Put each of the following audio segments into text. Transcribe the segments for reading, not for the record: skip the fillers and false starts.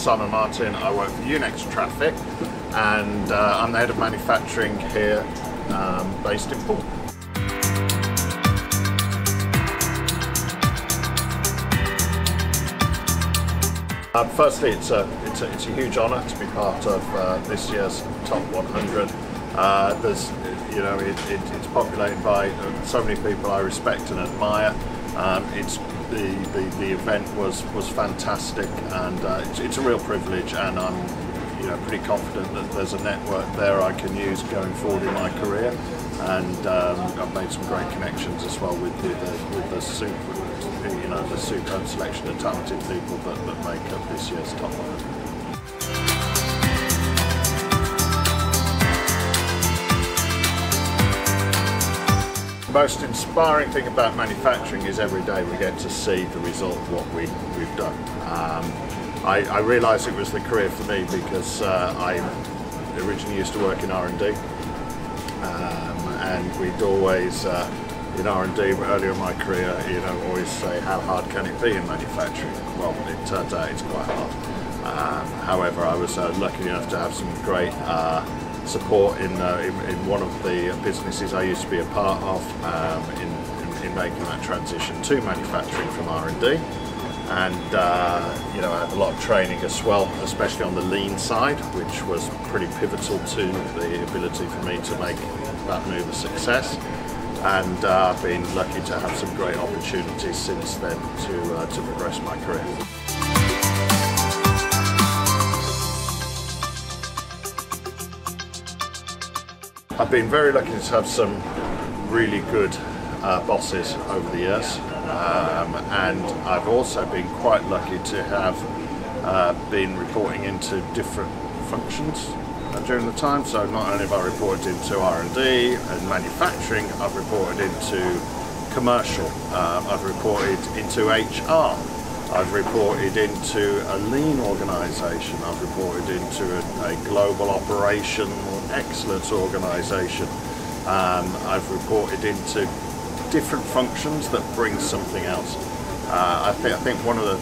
Simon Martin. I work for Unix Traffic, and I'm the head of manufacturing here, based in Poole. Firstly, it's a huge honour to be part of this year's Top 100. It's populated by so many people I respect and admire. The event was fantastic, and it's a real privilege, and I'm pretty confident that there's a network there I can use going forward in my career, and I've made some great connections as well with the superb selection of talented people that make up this year's Top 100. The most inspiring thing about manufacturing is every day we get to see the result of what we've done. I realised it was the career for me because I originally used to work in R&D, and we'd always, in R&D earlier in my career, always say, how hard can it be in manufacturing? Well, it turns out it's quite hard. However, I was lucky enough to have some great support in one of the businesses I used to be a part of in making that transition to manufacturing from R&D, and I had a lot of training as well, especially on the lean side, which was pretty pivotal to the ability for me to make that move a success. And I've been lucky to have some great opportunities since then to progress my career. I've been very lucky to have some really good bosses over the years, and I've also been quite lucky to have been reporting into different functions during the time. So not only have I reported into R&D and manufacturing, I've reported into commercial, I've reported into HR, I've reported into a lean organisation, I've reported into a global operational excellence organisation, I've reported into different functions that bring something else. I think one of the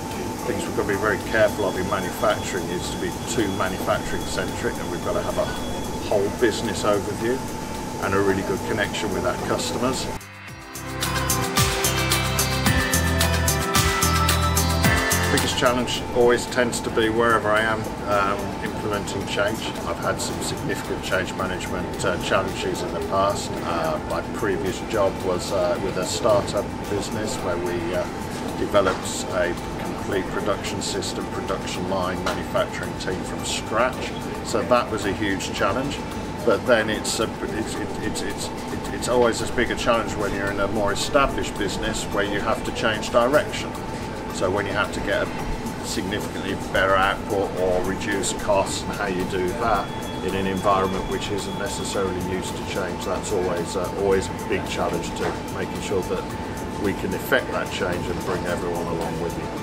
things we've got to be very careful of in manufacturing is to be too manufacturing centric, and we've got to have a whole business overview and a really good connection with our customers. The biggest challenge always tends to be wherever I am implementing change. I've had some significant change management challenges in the past. My previous job was with a startup business where we developed a complete production system, production line, manufacturing team from scratch. So that was a huge challenge. But then it's always as big a challenge when you're in a more established business where you have to change direction. So when you have to get a significantly better output or reduce costs, and how you do that in an environment which isn't necessarily used to change, that's always a big challenge to making sure that we can effect that change and bring everyone along with you.